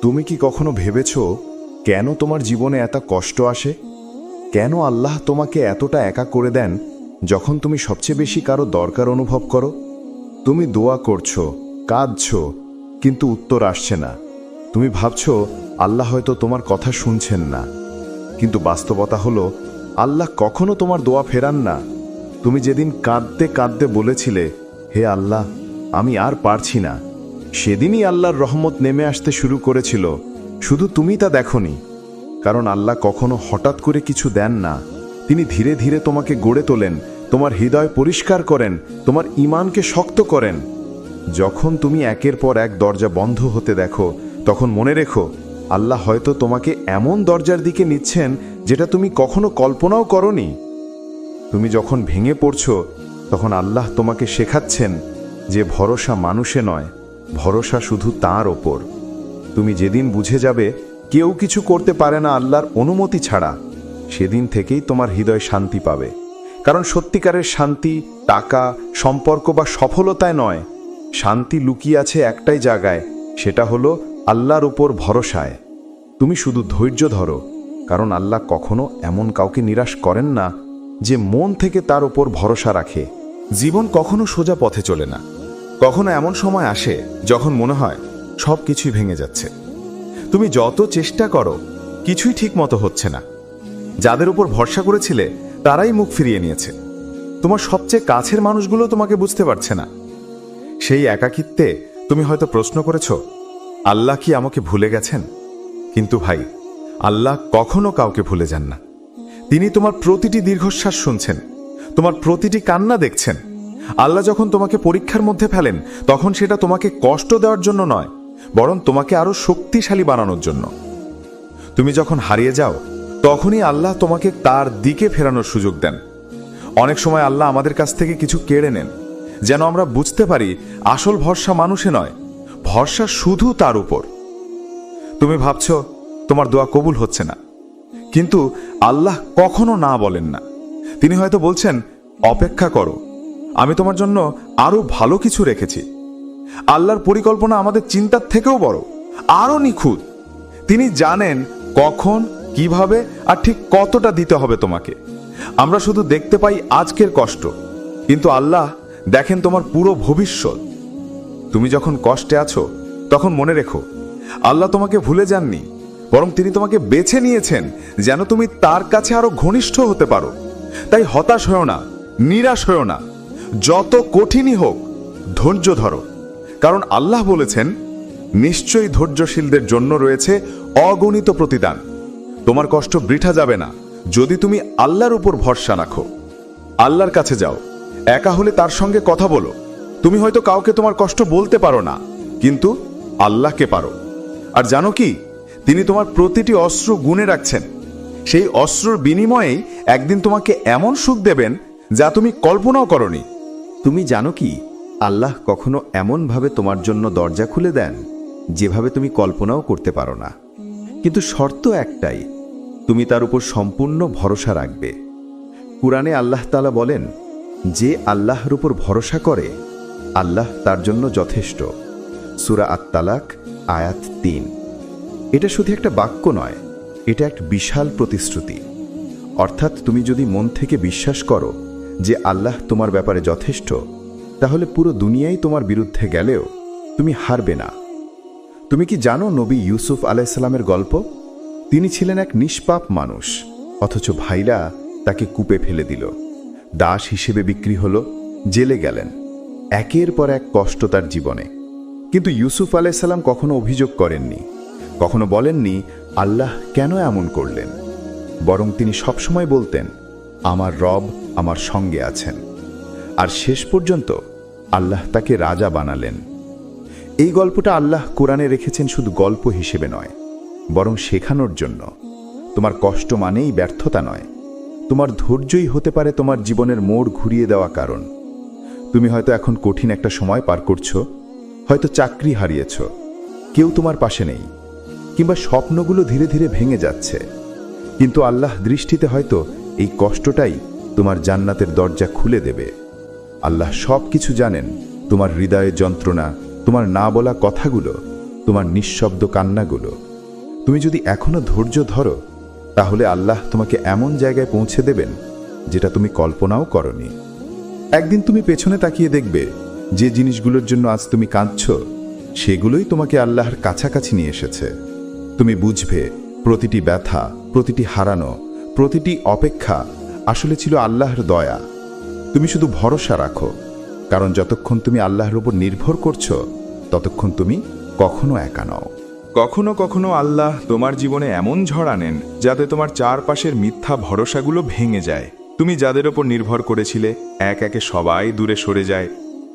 তুমি কি কখনো ভেবেছ কেন তোমার জীবনে এত কষ্ট আসে? কেন আল্লাহ তোমাকে এতটা একা করে দেন যখন তুমি সবচেয়ে বেশি কারো দরকার অনুভব করো? তুমি দোয়া করছো, কাঁদছো, কিন্তু উত্তর আসছে না। তুমি ভাবছো আল্লাহ হয়তো তোমার কথা শুনছেন না, কিন্তু বাস্তবতা হলো আল্লাহ কখনো তোমার দোয়া ফেরান না। তুমি যেদিন কাঁদতে কাঁদতে বলেছিলে, হে আল্লাহ, আমি আর পারছি না, সেদিনই আল্লাহর রহমত নেমে আসতে শুরু করেছিল। শুধু তুমি তা দেখোনি। কারণ আল্লাহ কখনো হঠাৎ করে কিছু দেন না। তিনি ধীরে ধীরে তোমাকে গড়ে তোলেন, তোমার হৃদয় পরিষ্কার করেন, তোমার ঈমানকে শক্ত করেন। যখন তুমি একের পর এক দরজা বন্ধ হতে দেখো, তখন মনে রেখো আল্লাহ হয়তো তোমাকে এমন দরজার দিকে নিচ্ছেন যেটা তুমি কখনো কল্পনাও করনি। তুমি যখন ভেঙে পড়ছো, তখন আল্লাহ তোমাকে শেখাচ্ছেন যে ভরসা মানুষে নয়, ভরসা শুধু তাঁর ওপর। তুমি যেদিন বুঝে যাবে কেউ কিছু করতে পারে না আল্লাহর অনুমতি ছাড়া, সেদিন থেকেই তোমার হৃদয় শান্তি পাবে। কারণ সত্যিকারের শান্তি টাকা, সম্পর্ক বা সফলতায় নয়। শান্তি লুকিয়ে আছে একটাই জায়গায়, সেটা হলো আল্লাহর উপর ভরসায়। তুমি শুধু ধৈর্য ধরো, কারণ আল্লাহ কখনো এমন কাউকে নিরাশ করেন না যে মন থেকে তার উপর ভরসা রাখে। জীবন কখনো সোজা পথে চলে না। কখনো এমন সময় আসে যখন মনে হয় সব কিছুই ভেঙে যাচ্ছে। তুমি যত চেষ্টা করো, কিছুই ঠিক মতো হচ্ছে না। যাদের উপর ভরসা করেছিলে তারাই মুখ ফিরিয়ে নিয়েছে। তোমার সবচেয়ে কাছের মানুষগুলো তোমাকে বুঝতে পারছে না। সেই একাকিত্বে তুমি হয়তো প্রশ্ন করেছ, আল্লাহ কি আমাকে ভুলে গেছেন? কিন্তু ভাই, আল্লাহ কখনো কাউকে ভুলে যান না। তিনি তোমার প্রতিটি দীর্ঘশ্বাস শুনছেন, তোমার প্রতিটি কান্না দেখছেন। আল্লাহ যখন তোমাকে পরীক্ষার মধ্যে ফেলেন, তখন সেটা তোমাকে কষ্ট দেওয়ার জন্য নয়, বরং তোমাকে আরো শক্তিশালী বানানোর জন্য। তুমি যখন হারিয়ে যাও, তখনই আল্লাহ তোমাকে তার দিকে ফেরানোর সুযোগ দেন। অনেক সময় আল্লাহ আমাদের কাছ থেকে কিছু কেড়ে নেন, যেন আমরা বুঝতে পারি আসল ভরসা মানুষে নয়, ভরসা শুধু তার উপর। তুমি ভাবছো তোমার দোয়া কবুল হচ্ছে না, কিন্তু আল্লাহ কখনো না বলেন না। তিনি হয়তো বলছেন, অপেক্ষা করো, আমি তোমার জন্য আরো ভালো কিছু রেখেছি। আল্লাহর পরিকল্পনা আমাদের চিন্তার থেকেও বড়, আরো নিখুঁত। তিনি জানেন কখন, কিভাবে আর ঠিক কতটা দিতে হবে তোমাকে। আমরা শুধু দেখতে পাই আজকের কষ্ট, কিন্তু আল্লাহ দেখেন তোমার পুরো ভবিষ্যৎ। তুমি যখন কষ্টে আছো, তখন মনে রেখো আল্লাহ তোমাকে ভুলে যাননি, বরং তিনি তোমাকে বেছে নিয়েছেন যেন তুমি তার কাছে আরো ঘনিষ্ঠ হতে পারো। তাই হতাশ হও না, নিরাশ হও না। যত কঠিনই হোক, ধৈর্য ধরো, কারণ আল্লাহ বলেছেন, নিশ্চয়ই ধৈর্যশীলদের জন্য রয়েছে অগণিত প্রতিদান। তোমার কষ্ট বৃথা যাবে না যদি তুমি আল্লাহর উপর ভরসা রাখো। আল্লাহর কাছে যাও, একা হলে তার সঙ্গে কথা বলো। তুমি হয়তো কাউকে তোমার কষ্ট বলতে পারো না, কিন্তু আল্লাহকে পারো। আর জানো কি, তিনি তোমার প্রতিটি অস্ত্র গুণে রাখছেন। সেই অস্ত্রর বিনিময়েই একদিন তোমাকে এমন সুখ দেবেন যা তুমি কল্পনাও করনি। তুমি জানো কি, আল্লাহ কখনো এমনভাবে তোমার জন্য দরজা খুলে দেন যেভাবে তুমি কল্পনাও করতে পারো না। কিন্তু শর্ত একটাই, তুমি তার উপর সম্পূর্ণ ভরসা রাখবে। কুরআনে আল্লাহ তাআলা বলেন, যে আল্লাহর উপর ভরসা করে আল্লাহ তার জন্য যথেষ্ট। সূরা আত-তালাক আয়াত ৩। এটা শুধু একটা বাক্য নয়, এটা এক বিশাল প্রতিশ্রুতি। অর্থাৎ তুমি যদি মন থেকে বিশ্বাস করো যে আল্লাহ তোমার ব্যাপারে যথেষ্ট, তাহলে পুরো দুনিয়াই তোমার বিরুদ্ধে গেলেও তুমি হারবে না। তুমি কি জানো নবী ইউসুফ আলাইহিসসালামের গল্প? তিনি ছিলেন এক নিষ্পাপ মানুষ, অথচ ভাইরা তাকে কূপে ফেলে দিল। দাস হিসেবে বিক্রি হলো, জেলে গেলেন। একের পর এক কষ্ট তার জীবনে। কিন্তু ইউসুফ আলাইহিসসালাম কখনো অভিযোগ করেননি, কখনো বলেননি আল্লাহ কেন এমন করলেন। বরং তিনি সবসময় বলতেন, আমার রব আমার সঙ্গে আছেন। আর শেষ পর্যন্ত আল্লাহ তাকে রাজা বানালেন। এই গল্পটা আল্লাহ কোরআনে রেখেছেন শুধু গল্প হিসেবে নয়, বরং শেখানোর জন্য। তোমার কষ্ট মানেই ব্যর্থতা নয়, তোমার ধৈর্যই হতে পারে তোমার জীবনের মোড় ঘুরিয়ে দেওয়া কারণ। তুমি হয়তো এখন কঠিন একটা সময় পার করছো, হয়তো চাকরি হারিয়েছ, কেউ তোমার পাশে নেই, কিংবা স্বপ্নগুলো ধীরে ধীরে ভেঙে যাচ্ছে। কিন্তু আল্লাহ দৃষ্টিতে হয়তো এই কষ্টটাই তোমার জান্নাতের দরজা খুলে দেবে। আল্লাহ সব কিছু জানেন, তোমার হৃদয়ের যন্ত্রণা, তোমার না বলা কথাগুলো, তোমার নিঃশব্দ কান্নাগুলো। তুমি যদি এখনো ধৈর্য ধরো, তাহলে আল্লাহ তোমাকে এমন জায়গায় পৌঁছে দেবেন যেটা তুমি কল্পনাও করনি। একদিন তুমি পেছনে তাকিয়ে দেখবে, যে জিনিসগুলোর জন্য আজ তুমি কাঁদছ, সেগুলোই তোমাকে আল্লাহর কাছাকাছি নিয়ে এসেছে। তুমি বুঝবে, প্রতিটি ব্যথা, প্রতিটি হারানো, প্রতিটি অপেক্ষা আসলে ছিল আল্লাহর দয়া। তুমি শুধু ভরসা রাখো, কারণ যতক্ষণ তুমি আল্লাহর উপর নির্ভর করছো, ততক্ষণ তুমি কখনো একা নও। কখনো কখনো আল্লাহ তোমার জীবনে এমন ঝড় আনেন যাতে তোমার চারপাশের মিথ্যা ভরসাগুলো ভেঙে যায়। তুমি যাদের ওপর নির্ভর করেছিলে, এক একে সবাই দূরে সরে যায়।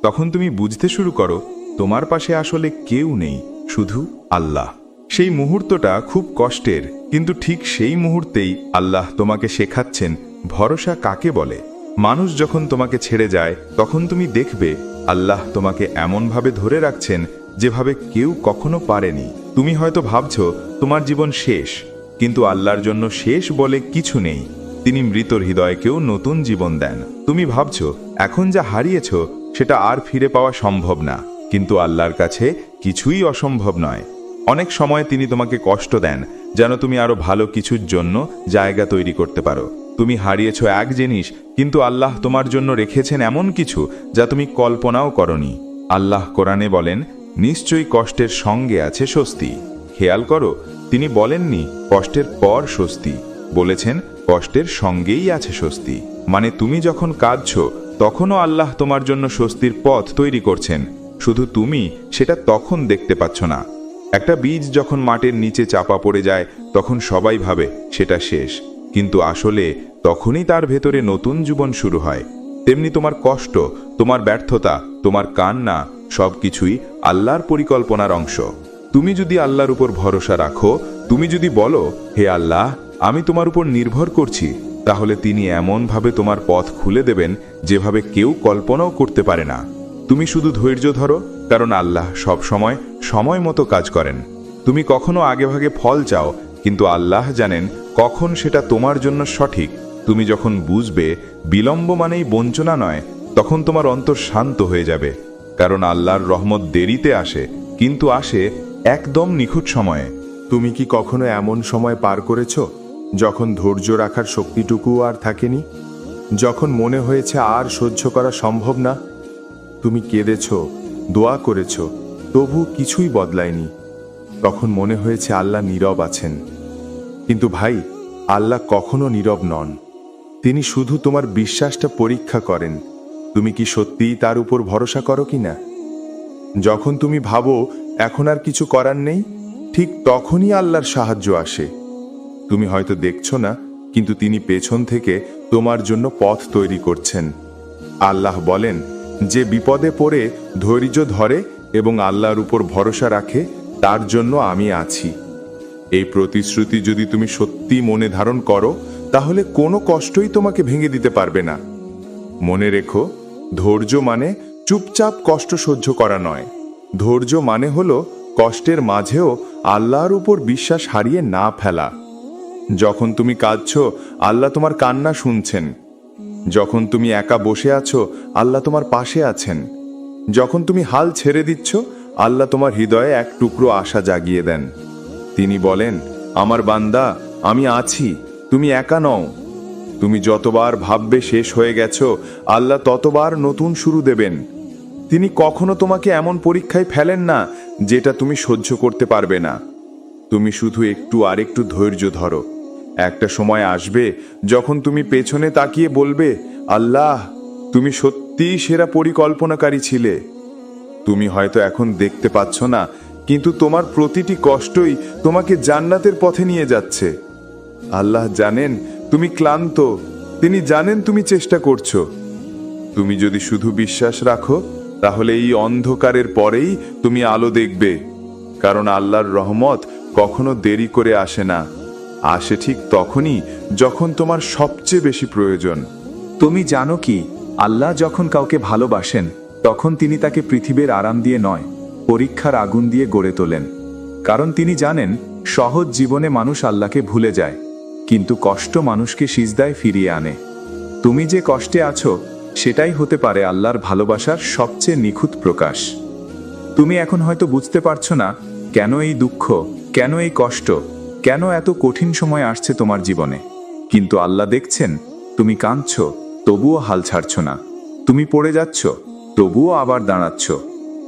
তখন তুমি বুঝতে শুরু করো, তোমার পাশে আসলে কেউ নেই, শুধু আল্লাহ। সেই মুহূর্তটা খুব কষ্টের, কিন্তু ঠিক সেই মুহূর্তেই আল্লাহ তোমাকে শেখাচ্ছেন ভরসা কাকে বলে। মানুষ যখন তোমাকে ছেড়ে যায়, তখন তুমি দেখবে আল্লাহ তোমাকে এমনভাবে ধরে রাখছেন যেভাবে কেউ কখনো পারেনি। তুমি হয়তো ভাবছো তোমার জীবন শেষ, কিন্তু আল্লাহর জন্য শেষ বলে কিছু নেই। তিনি মৃতর হৃদয়কেও নতুন জীবন দেন। তুমি ভাবছো এখন যা হারিয়েছ সেটা আর ফিরে পাওয়া সম্ভব না, কিন্তু আল্লাহর কাছে কিছুই অসম্ভব নয়। অনেক সময় তিনি তোমাকে কষ্ট দেন যেন তুমি আরো ভালো কিছুর জন্য জায়গা তৈরি করতে পারো। তুমি হারিয়েছ এক জিনিস, কিন্তু আল্লাহ তোমার জন্য রেখেছেন এমন কিছু যা তুমি কল্পনাও করনি। আল্লাহ কোরআনে বলেন, নিশ্চয়ই কষ্টের সঙ্গে আছে স্বস্তি। খেয়াল করো, তিনি বলেননি কষ্টের পর স্বস্তি, বলেছেন কষ্টের সঙ্গেই আছে স্বস্তি। মানে তুমি যখন কাঁদছো, তখনও আল্লাহ তোমার জন্য স্বস্তির পথ তৈরি করছেন, শুধু তুমি সেটা তখন দেখতে পাচ্ছ না। একটা বীজ যখন মাটির নিচে চাপা পড়ে যায়, তখন সবাই ভাবে সেটা শেষ, কিন্তু আসলে তখনই তার ভেতরে নতুন জীবন শুরু হয়। তেমনি তোমার কষ্ট, তোমার ব্যর্থতা, তোমার কান্না সবকিছুই আল্লাহর পরিকল্পনার অংশ। তুমি যদি আল্লাহর উপর ভরসা রাখো, তুমি যদি বলো, হে আল্লাহ, আমি তোমার উপর নির্ভর করছি, তাহলে তিনি এমনভাবে তোমার পথ খুলে দেবেন যেভাবে কেউ কল্পনাও করতে পারে না। তুমি শুধু ধৈর্য ধরো, কারণ আল্লাহ সব সময় সময় মতো কাজ করেন। তুমি কখনো আগেভাগে ফল চাও, কিন্তু আল্লাহ জানেন কখন সেটা তোমার জন্য সঠিক। তুমি যখন বুঝবে বিলম্ব মানেই বঞ্চনা নয়, তখন তোমার অন্তর শান্ত হয়ে যাবে, কারণ আল্লাহর রহমত দেরিতে আসে, কিন্তু আসে একদম নিখুঁত সময়ে। তুমি কি কখনো এমন সময় পার করেছো যখন ধৈর্য রাখার শক্তিটুকুও আর থাকেনি? যখন মনে হয়েছে আর সহ্য করা সম্ভব না? তুমি কেঁদেছো, দোয়া করেছো, তবু কিছুই বদলায়নি। তখন মনে হয়েছে আল্লাহ নীরব আছেন। কিন্তু ভাই, আল্লাহ কখনো নীরব নন। তিনি শুধু তোমার বিশ্বাসটা পরীক্ষা করেন, তুমি কি সত্যিই তার উপর ভরসা করো কিনা। যখন তুমি ভাবো এখন আর কিছু করার নেই, ঠিক তখনই আল্লাহর সাহায্য আসে। তুমি হয়তো দেখছো না, কিন্তু তিনি পেছন থেকে তোমার জন্য পথ তৈরি করছেন। আল্লাহ বলেন, যে বিপদে পড়ে ধৈর্য ধরে এবং আল্লাহর উপর ভরসা রাখে, তার জন্য আমি আছি। এই প্রতিশ্রুতি যদি তুমি সত্যি মনে ধারণ করো, তাহলে কোনো কষ্টই তোমাকে ভেঙে দিতে পারবে না। মনে রেখো, ধৈর্য মানে চুপচাপ কষ্ট সহ্য করা নয়। ধৈর্য মানে হলো কষ্টের মাঝেও আল্লাহর উপর বিশ্বাস হারিয়ে না ফেলা। যখন তুমি কাঁদছো, আল্লাহ তোমার কান্না শুনছেন। যখন তুমি একা বসে আছো, আল্লাহ তোমার পাশে আছেন। যখন তুমি হাল ছেড়ে দিচ্ছ, আল্লাহ তোমার হৃদয়ে এক টুকরো আশা জাগিয়ে দেন। তিনি বলেন, আমার বান্দা, আমি আছি, তুমি একা নও। তুমি যতবার ভাববে শেষ হয়ে গেছো, আল্লাহ ততবার নতুন শুরু দেবেন। তিনি কখনো তোমাকে এমন পরীক্ষায় ফেলেন না যেটা তুমি সহ্য করতে পারবে না। তুমি শুধু একটু আরেকটু ধৈর্য ধরো। একটা সময় আসবে যখন তুমি পেছনে তাকিয়ে বলবে, আল্লাহ, তুমি সত্যিই সেরা পরিকল্পনাকারী ছিলে। তুমি হয়তো এখন দেখতে পাচ্ছ না, কিন্তু তোমার প্রতিটি কষ্টই তোমাকে জান্নাতের পথে নিয়ে যাচ্ছে। আল্লাহ জানেন তুমি ক্লান্ত, তিনি জানেন তুমি চেষ্টা করছো। তুমি যদি শুধু বিশ্বাস রাখো, তাহলে এই অন্ধকারের পরেই তুমি আলো দেখবে। কারণ আল্লাহর রহমত কখনো দেরি করে আসে না, আসে ঠিক তখনই যখন তোমার সবচেয়ে বেশি প্রয়োজন। তুমি জানো কি, আল্লাহ যখন কাউকে ভালোবাসেন, তখন তিনি তাকে পৃথিবীর আরাম দিয়ে নয়, পরীক্ষার আগুন দিয়ে গড়ে তোলেন। কারণ তিনি জানেন সহজ জীবনে মানুষ আল্লাহকে ভুলে যায়, কিন্তু কষ্ট মানুষকে সিজদায় ফিরিয়ে আনে। তুমি যে কষ্টে আছো, সেটাই হতে পারে আল্লাহর ভালোবাসার সবচেয়ে নিখুঁত প্রকাশ। তুমি এখন হয়তো বুঝতে পারছো না, কেন এই দুঃখ, কেন এই কষ্ট, কেন এত কঠিন সময় আসছে তোমার জীবনে? কিন্তু আল্লাহ দেখছেন, তুমি কাঁদছ, তবুও হাল ছাড়ছ না। তুমি পড়ে যাচ্ছ, তবুও আবার দাঁড়াচ্ছ।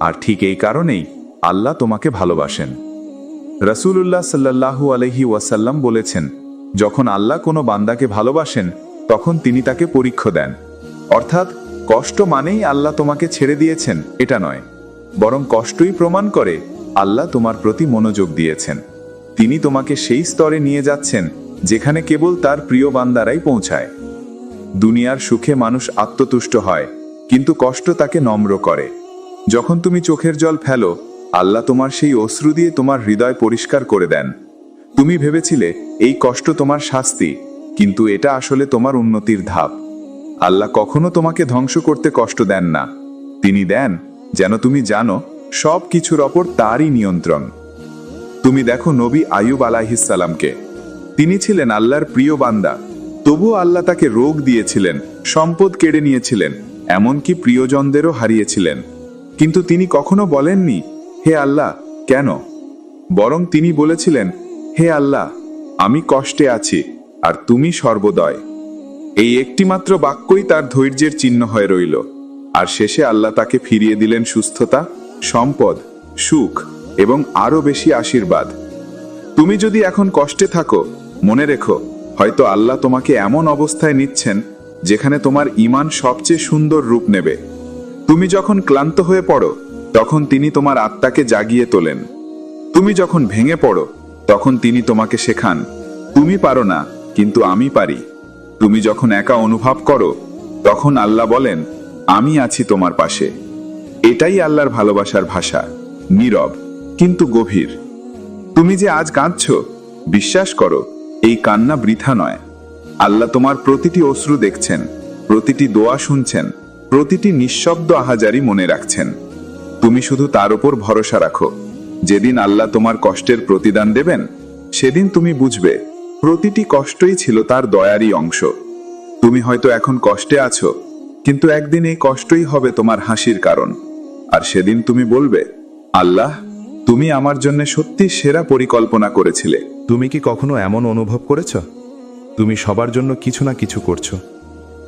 আর ঠিক এই কারণেই আল্লাহ তোমাকে ভালোবাসেন। রাসূলুল্লাহ সাল্লাল্লাহু আলাইহি ওয়াসাল্লাম বলেছেন, যখন আল্লাহ কোনো বান্দাকে ভালোবাসেন তখন তিনি তাকে পরীক্ষা দেন। অর্থাৎ কষ্ট মানেই আল্লাহ তোমাকে ছেড়ে দিয়েছেন এটা নয়, বরং কষ্টই প্রমাণ করে আল্লাহ তোমার প্রতি মনোযোগ দিয়েছেন। তিনি তোমাকে সেই স্তরে নিয়ে যাচ্ছেন যেখানে কেবল তার প্রিয় বান্দারাই পৌঁছায়। দুনিয়ার সুখে মানুষ আত্মতুষ্ট হয়, কিন্তু কষ্ট তাকে নম্র করে। যখন তুমি চোখের জল ফেলো, আল্লাহ তোমার সেই অশ্রু দিয়ে তোমার হৃদয় পরিষ্কার করে দেন। তুমি ভেবেছিলে এই কষ্ট তোমার শাস্তি, কিন্তু এটা আসলে তোমার উন্নতির ধাপ। আল্লাহ কখনো তোমাকে ধ্বংস করতে কষ্ট দেন না, তিনি দেন যেন তুমি জানো সব কিছুর ওপর তারই নিয়ন্ত্রণ। তুমি দেখো নবী আইয়ুব আলাইহিস সালামকে, তিনি ছিলেন আল্লাহর প্রিয় বান্দা, তবুও আল্লাহ তাকে রোগ দিয়েছিলেন, সম্পদ কেড়ে নিয়েছিলেন, এমনকি প্রিয়জনদেরও হারিয়েছিলেন। কিন্তু তিনি কখনো বলেননি, হে আল্লাহ কেন? বরং তিনি বলেছিলেন, হে আল্লাহ, আমি কষ্টে আছি আর তুমি সর্বদয়। এই একটিমাত্র বাক্যই তার ধৈর্যের চিহ্ন হয়ে রইল। আর শেষে আল্লাহ তাকে ফিরিয়ে দিলেন সুস্থতা, সম্পদ, সুখ এবং আরো বেশি আশীর্বাদ। তুমি যদি এখন কষ্টে থাকো, মনে রেখো, হয়তো আল্লাহ তোমাকে এমন অবস্থায় নিচ্ছেন যেখানে তোমার ঈমান সবচেয়ে সুন্দর রূপ নেবে। তুমি যখন ক্লান্ত হয়ে পড়ো, তখন তিনি তোমার আত্মাকে জাগিয়ে তোলেন। তুমি যখন ভেঙে পড়ো, তখন তিনি তোমাকে শেখান, তুমি পারো না, কিন্তু আমি পারি। তুমি যখন একা অনুভব করো, তখন আল্লাহ বলেন, আমি আছি তোমার পাশে। এটাই আল্লাহর ভালোবাসার ভাষা, নীরব কিন্তু গভীর। তুমি যে আজ কাঁদছো, বিশ্বাস করো এই কান্না বৃথা নয়। আল্লাহ তোমার প্রতিটি অশ্রু দেখছেন, প্রতিটি দোয়া শুনছেন, প্রতিটি নিঃশব্দ আহাজারি মনে রাখছেন। তুমি শুধু তার উপর ভরসা রাখো। যেদিন আল্লাহ তোমার কষ্টের প্রতিদান দেবেন, সেদিন তুমি বুঝবে প্রতিটি কষ্টই ছিল তার দয়ারই অংশ। তুমি হয়তো এখন কষ্টে আছো, কিন্তু একদিন এই কষ্টই হবে তোমার হাসির কারণ। আর সেদিন তুমি বলবে, আল্লাহ, তুমি আমার জন্য সত্যি সেরা পরিকল্পনা করেছিলে। তুমি কি কখনো এমন অনুভব করেছ, তুমি সবার জন্য কিছু না কিছু করছো,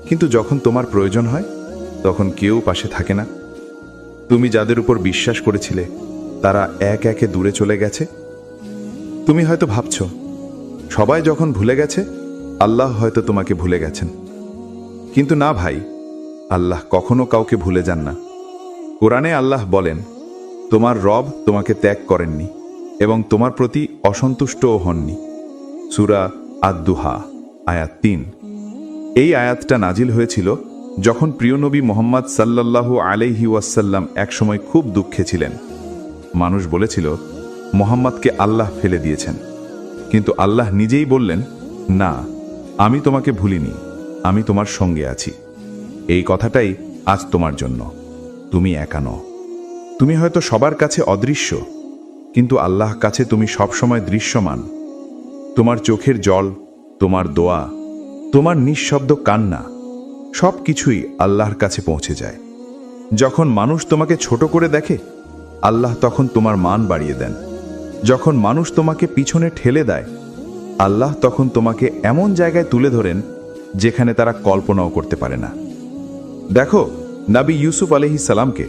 কিন্তু যখন তোমার প্রয়োজন হয় তখন কেউ পাশে থাকে না? তুমি যাদের উপর বিশ্বাস করেছিলে তারা এক একে দূরে চলে গেছে। তুমি হয়তো ভাবছো সবাই যখন ভুলে গেছে, আল্লাহ হয়তো তোমাকে ভুলে গেছেন। কিন্তু না ভাই, আল্লাহ কখনো কাউকে ভুলে যান না। কোরআনে আল্লাহ বলেন, তোমার রব তোমাকে ত্যাগ করেননি এবং তোমার প্রতি অসন্তুষ্টও হননি। সূরা আদ-দুহা আয়াত ৩। এই আয়াতটা নাজিল হয়েছিল যখন প্রিয় নবী মুহাম্মদ সাল্লাল্লাহু আলাইহি ওয়াসাল্লাম একসময় খুব দুঃখে ছিলেন। মানুষ বলেছিল মুহাম্মদকে আল্লাহ ফেলে দিয়েছেন, কিন্তু আল্লাহ নিজেই বললেন, না, আমি তোমাকে ভুলিনি, আমি তোমার সঙ্গে আছি। এই কথাটাই আজ তোমার জন্য। তুমি একা নও। তুমি হয়তো সবার কাছে অদৃশ্য, কিন্তু আল্লাহ কাছে তুমি সবসময় দৃশ্যমান। তোমার চোখের জল, তোমার দোয়া, তোমার নিঃশব্দ কান্না, সব কিছুই আল্লাহর কাছে পৌঁছে যায়। যখন মানুষ তোমাকে ছোট করে দেখে, আল্লাহ তখন তোমার মান বাড়িয়ে দেন। যখন মানুষ তোমাকে পিছনে ঠেলে দেয়, আল্লাহ তখন তোমাকে এমন জায়গায় তুলে ধরেন যেখানে তারা কল্পনাও করতে পারে না। দেখো নবী ইউসুফ আলাইহিস সালামকে,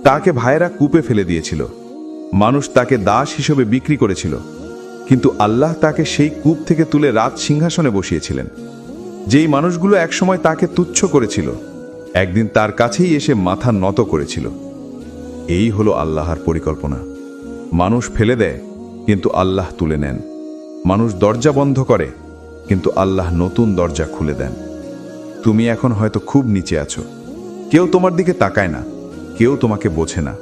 তাকে ভাইয়েরা কূপে ফেলে দিয়েছিল। মানুষ তাকে দাস হিসেবে বিক্রি করেছিল, কিন্তু আল্লাহ তাকে সেই কূপ থেকে তুলে রাজ সিংহাসনে বসিয়েছিলেন। যেই মানুষগুলো একসময় তাকে তুচ্ছ করেছিল, একদিন তার কাছেই এসে মাথা নত করেছিল। এই হলো আল্লাহর পরিকল্পনা। মানুষ ফেলে দেয়, কিন্তু আল্লাহ তুলে নেন। মানুষ দরজা বন্ধ করে, কিন্তু আল্লাহ নতুন দরজা খুলে দেন। তুমি এখন হয়তো খুব নিচে আছো, কেউ তোমার দিকে তাকায় না, কেউ তোমাকে বোঝে না,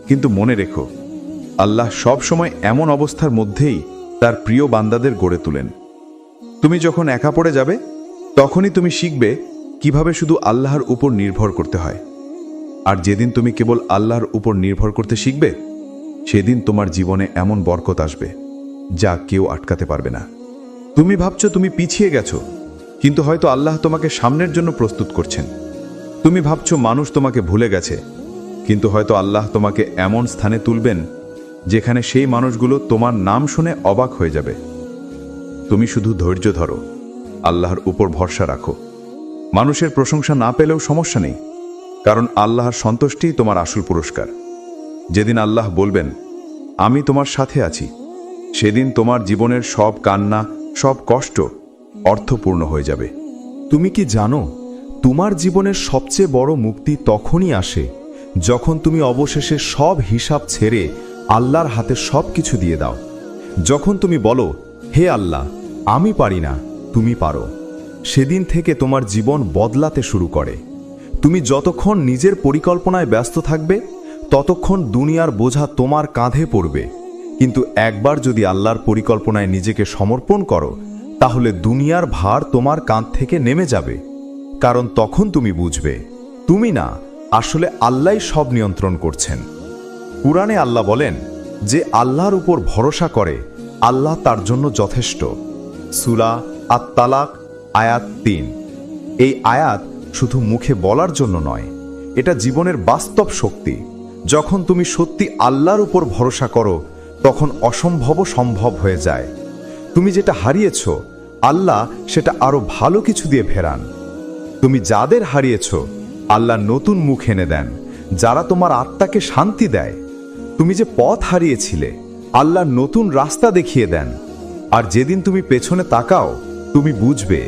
কিন্তু মনে রেখো, আল্লাহ সব সময় এমন অবস্থার মধ্যেই তার প্রিয় বান্দাদের গড়ে তোলেন। তুমি যখন একা পড়ে যাবে, তখনই তুমি শিখবে কিভাবে শুধু আল্লাহর উপর নির্ভর করতে হয়। আর যেদিন তুমি কেবল আল্লাহর উপর নির্ভর করতে শিখবে, সেদিন তোমার জীবনে এমন বরকত আসবে যা কেউ আটকাতে পারবে না। তুমি ভাবছো তুমি পিছিয়ে গেছো, কিন্তু হয়তো আল্লাহ তোমাকে সামনের জন্য প্রস্তুত করছেন। তুমি ভাবছো মানুষ তোমাকে ভুলে গেছে, কিন্তু হয়তো আল্লাহ তোমাকে এমন স্থানে তুলবেন যেখানে সেই মানুষগুলো তোমার নাম শুনে অবাক হয়ে যাবে। তুমি শুধু ধৈর্য ধরো, আল্লাহর উপর ভরসা রাখো। মানুষের প্রশংসা না পেলেও সমস্যা নেই, কারণ আল্লাহর সন্তুষ্টিই তোমার আসল পুরস্কার। যেদিন আল্লাহ বলবেন, আমি তোমার সাথে আছি, সেদিন তোমার জীবনের সব কান্না, সব কষ্ট অর্থপূর্ণ হয়ে যাবে। তুমি কি জানো, তোমার জীবনের সবচেয়ে বড় মুক্তি তখনই আসে যখন তুমি অবশেষে সব হিসাব ছেড়ে আল্লাহর হাতে সব কিছু দিয়ে দাও। যখন তুমি বলো, হে আল্লাহ, আমি পারি না, তুমি পারো। সেদিন থেকে তোমার জীবন বদলাতে শুরু করে। তুমি যতক্ষণ নিজের পরিকল্পনায় ব্যস্ত থাকবে, ততক্ষণ দুনিয়ার বোঝা তোমার কাঁধে পড়বে। কিন্তু একবার যদি আল্লাহর পরিকল্পনায় নিজেকে সমর্পণ করো, তাহলে দুনিয়ার ভার তোমার কাঁধ থেকে নেমে যাবে। কারণ তখন তুমি বুঝবে, তুমি না, আসলে আল্লাহই সব নিয়ন্ত্রণ করছেন। কুরআনে আল্লাহ বলেন, যে আল্লাহর উপর ভরসা করে আল্লাহ তার জন্য যথেষ্ট। সূরা আত-তালাক আয়াত ৩। এই আয়াত শুধু মুখে বলার জন্য নয়, এটা জীবনের বাস্তব শক্তি। যখন তুমি সত্যি আল্লাহর উপর ভরসা করো, তখন অসম্ভবও সম্ভব হয়ে যায়। তুমি যেটা হারিয়েছ, আল্লাহ সেটা আরো ভালো কিছু দিয়ে ফেরান। তুমি যাদের হারিয়েছ, আল্লাহ নতুন মুখ এনে দেন, যারা তোমার আত্মাকে শান্তি দেয়। তুমি যে পথ হারিয়েছিলে, আল্লাহ নতুন রাস্তা দেখিয়ে দেন। আর যেদিন তুমি পেছনে তাকাও, তুমি বুঝবে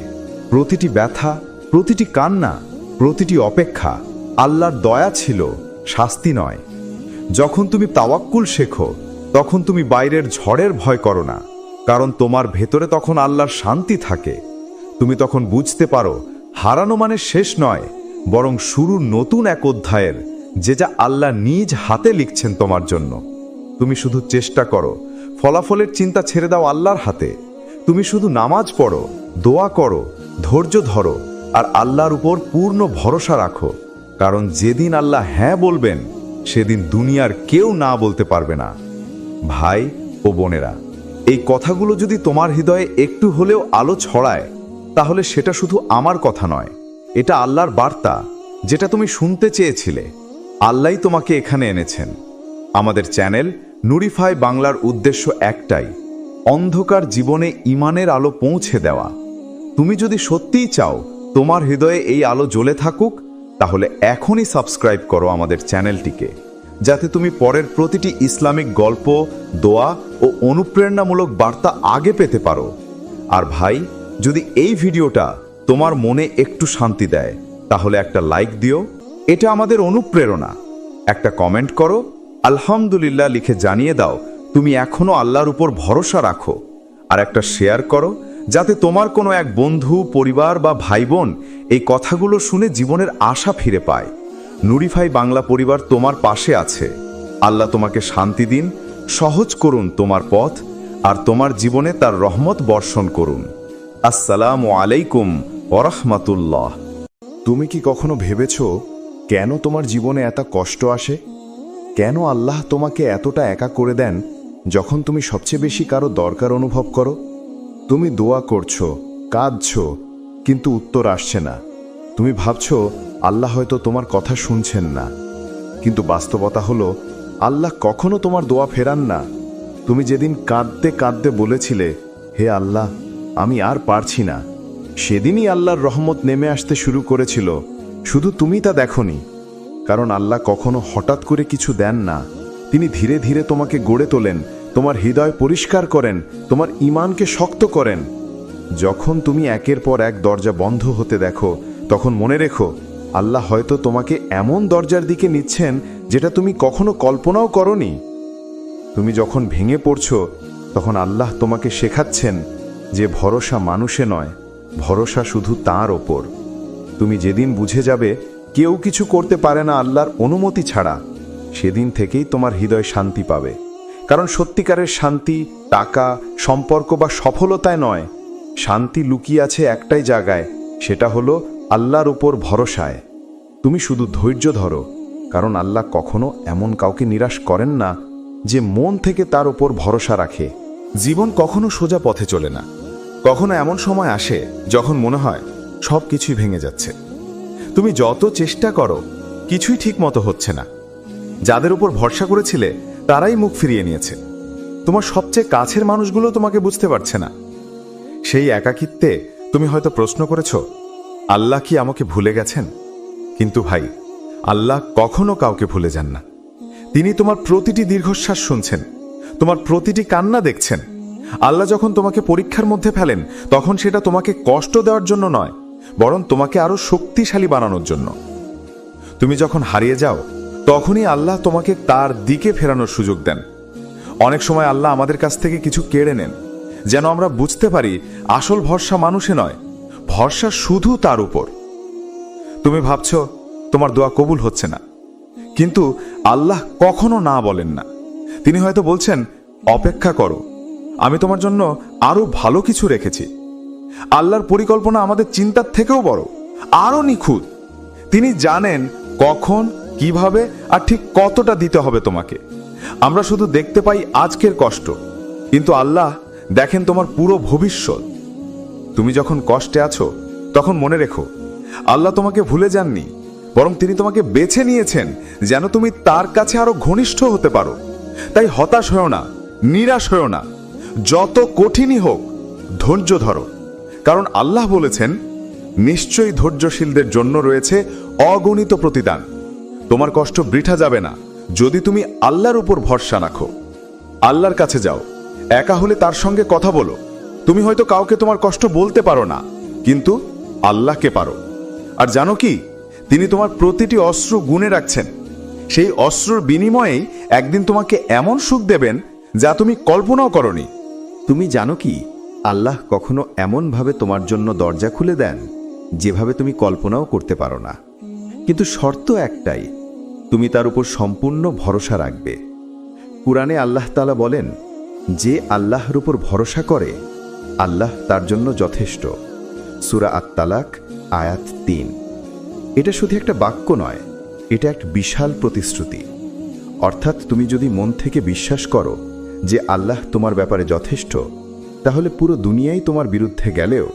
প্রতিটি ব্যথা, প্রতিটি কান্না, প্রতিটি অপেক্ষা আল্লাহর দয়া ছিল, শাস্তি নয়। যখন তুমি তাওয়াক্কুল শেখো, তখন তুমি বাইরের ঝড়ের ভয় করো না, কারণ তোমার ভেতরে তখন আল্লাহর শান্তি থাকে। তুমি তখন বুঝতে পারো, হারানো মানে শেষ নয়, বরং শুরু নতুন এক অধ্যায়ের, যে যা আল্লাহ নিজ হাতে লিখছেন তোমার জন্য। তুমি শুধু চেষ্টা করো, ফলাফলের চিন্তা ছেড়ে দাও আল্লাহর হাতে। তুমি শুধু নামাজ পড়ো, দোয়া করো, ধৈর্য ধরো, আর আল্লাহর উপর পূর্ণ ভরসা রাখো। কারণ যেদিন আল্লাহ হ্যাঁ বলবেন, সেদিন দুনিয়ার কেউ না বলতে পারবে না। ভাই ও বোনেরা, এই কথাগুলো যদি তোমার হৃদয়ে একটু হলেও আলো ছড়ায়, তাহলে সেটা শুধু আমার কথা নয়, এটা আল্লাহর বার্তা, যেটা তুমি শুনতে চেয়েছিলে। আল্লাহই তোমাকে এখানে এনেছেন। আমাদের চ্যানেল নুরিফাই বাংলার উদ্দেশ্য একটাই, অন্ধকার জীবনে ঈমানের আলো পৌঁছে দেওয়া। তুমি যদি সত্যিই চাও তোমার হৃদয়ে এই আলো জ্বলে থাকুক, তাহলে এখনই সাবস্ক্রাইব করো আমাদের চ্যানেলটিকে, যাতে তুমি পরের প্রতিটি ইসলামিক গল্প, দোয়া ও অনুপ্রেরণামূলক বার্তা আগে পেতে পারো। আর ভাই, যদি এই ভিডিওটা তোমার মনে একটু শান্তি দেয়, তাহলে একটা লাইক দিও, এটা আমাদের অনুপ্রেরণা। একটা কমেন্ট করো, আলহামদুলিল্লাহ লিখে জানিয়ে দাও তুমি এখনো আল্লাহর উপর ভরসা রাখো। আর একটা শেয়ার করো, যাতে তোমার কোনো এক বন্ধু, পরিবার বা ভাই বোন এই কথাগুলো শুনে জীবনের আশা ফিরে পায়। নুরিফাই বাংলা পরিবার তোমার পাশে আছে। আল্লাহ তোমাকে শান্তি দিন, সহজ করুন তোমার পথ, আর তোমার জীবনে তার রহমত বর্ষণ করুন। আসসালামু আলাইকুম ওয়া রাহমাতুল্লাহ। তুমি কি কখনো ভেবেছ কেন তোমার জীবনে এত কষ্ট আসে? কেন আল্লাহ তোমাকে এতটা একা করে দেন যখন তুমি সবচেয়ে বেশি কারো দরকার অনুভব করো? তুমি দোয়া করছো, কাঁদছো, কিন্তু উত্তর আসছে না। তুমি ভাবছো আল্লাহ হয়তো তোমার কথা শুনছেন না, কিন্তু বাস্তবতা হলো আল্লাহ কখনো তোমার দোয়া ফেরান না। তুমি যেদিন কাঁদতে কাঁদতে বলেছিলে, হে আল্লাহ, আমি আর পারছি না, সেদিনই আল্লাহর রহমত নেমে আসতে শুরু করেছিল। শুধু তুমি তা দেখোনি। কারণ আল্লাহ কখনো হঠাৎ করে কিছু দেন না, তিনি ধীরে ধীরে তোমাকে গড়ে তোলেন, তোমার হৃদয় পরিষ্কার করেন, তোমার ঈমানকে শক্ত করেন। যখন তুমি একের পর এক দরজা বন্ধ হতে দেখো, তখন মনে রেখো আল্লাহ হয়তো তোমাকে এমন দরজার দিকে নিচ্ছেন যেটা তুমি কখনো কল্পনাও করনি। তুমি যখন ভেঙে পড়ছো, তখন আল্লাহ তোমাকে শেখাচ্ছেন যে ভরসা মানুষে নয়, ভরসা শুধু তাঁর ওপর। তুমি যেদিন বুঝে যাবে কেউ কিছু করতে পারে না আল্লাহর অনুমতি ছাড়া, সেদিন থেকেই তোমার হৃদয় শান্তি পাবে। কারণ সত্যিকারের শান্তি টাকা, সম্পর্ক বা সফলতায় নয়। শান্তি লুকিয়ে আছে একটাই জায়গায়, সেটা হলো আল্লাহর উপর ভরসায়। তুমি শুধু ধৈর্য ধরো, কারণ আল্লাহ কখনো এমন কাউকে নিরাশ করেন না যে মন থেকে তার উপর ভরসা রাখে। জীবন কখনো সোজা পথে চলে না। কখনো এমন সময় আসে যখন মনে হয় সব কিছুই ভেঙে যাচ্ছে। তুমি যত চেষ্টা করো, কিছুই ঠিক মতো হচ্ছে না। যাদের উপর ভরসা করেছিলে, তারাই মুখ ফিরিয়ে নিয়েছে। তোমার সবচেয়ে কাছের মানুষগুলো তোমাকে বুঝতে পারছে না। সেই একাকিত্বে তুমি হয়তো প্রশ্ন করেছ, আল্লাহ কি আমাকে ভুলে গেছেন? কিন্তু ভাই, আল্লাহ কখনো কাউকে ভুলে যান না। তিনি তোমার প্রতিটি দীর্ঘশ্বাস শুনছেন, তোমার প্রতিটি কান্না দেখছেন। আল্লাহ যখন তোমাকে পরীক্ষার মধ্যে ফেলেন, তখন সেটা তোমাকে কষ্ট দেওয়ার জন্য নয়, বরং তোমাকে আরো শক্তিশালী বানানোর জন্য। তুমি যখন হারিয়ে যাও, তখনই আল্লাহ তোমাকে তার দিকে ফেরানোর সুযোগ দেন। অনেক সময় আল্লাহ আমাদের কাছ থেকে কিছু কেড়ে নেন, যেন আমরা বুঝতে পারি আসল ভরসা মানুষে নয়, ভরসা শুধু তার উপর। তুমি ভাবছ তোমার দোয়া কবুল হচ্ছে না, কিন্তু আল্লাহ কখনো না বলেন না। তিনি হয়তো বলছেন, অপেক্ষা করো, আমি তোমার জন্য আরো ভালো কিছু রেখেছি। আল্লাহর পরিকল্পনা আমাদের চিন্তার থেকেও বড়, আরো নিখুঁত। তিনি জানেন কখন, কিভাবে আর ঠিক কতটা দিতে হবে তোমাকে। আমরা শুধু দেখতে পাই আজকের কষ্ট, কিন্তু আল্লাহ দেখেন তোমার পুরো ভবিষ্যৎ। তুমি যখন কষ্টে আছো, তখন মনে রেখো, আল্লাহ তোমাকে ভুলে যাননি, বরং তিনি তোমাকে বেছে নিয়েছেন যেন তুমি তার কাছে আরো ঘনিষ্ঠ হতে পারো। তাই হতাশ হও না, নিরাশ হও না। যত কঠিনই হোক, ধৈর্য ধরো, কারণ আল্লাহ বলেছেন, নিশ্চয়ই ধৈর্যশীলদের জন্য রয়েছে অগণিত প্রতিদান। তোমার কষ্ট বৃথা যাবে না যদি তুমি আল্লাহর উপর ভরসা রাখো। আল্লাহর কাছে যাও, একা হলে তার সঙ্গে কথা বলো। তুমি হয়তো কাউকে তোমার কষ্ট বলতে পারো না, কিন্তু আল্লাহকে পারো। আর জানো কি, তিনি তোমার প্রতিটি অশ্রু গুণে রাখছেন। সেই অশ্রুর বিনিময়েই একদিন তোমাকে এমন সুখ দেবেন যা তুমি কল্পনাও করনি। তুমি জানো কি, আল্লাহ কখনো এমনভাবে তোমার জন্য দরজা খুলে দেন যেভাবে তুমি কল্পনাও করতে পারো না। কিন্তু শর্ত একটাই, তুমি তার উপর সম্পূর্ণ ভরসা রাখবে। কুরআনে আল্লাহ তাআলা বলেন, যে আল্লাহর উপর ভরসা করে, আল্লাহ তার জন্য যথেষ্ট। সূরা আত-তালাক আয়াত ৩। এটা শুধু একটা বাক্য নয়, এটা এক বিশাল প্রতিশ্রুতি। অর্থাৎ তুমি যদি মন থেকে বিশ্বাস করো যে আল্লাহ তোমার ব্যাপারে যথেষ্ট, তাহলে পুরো দুনিয়াই তোমার বিরুদ্ধে গেলেও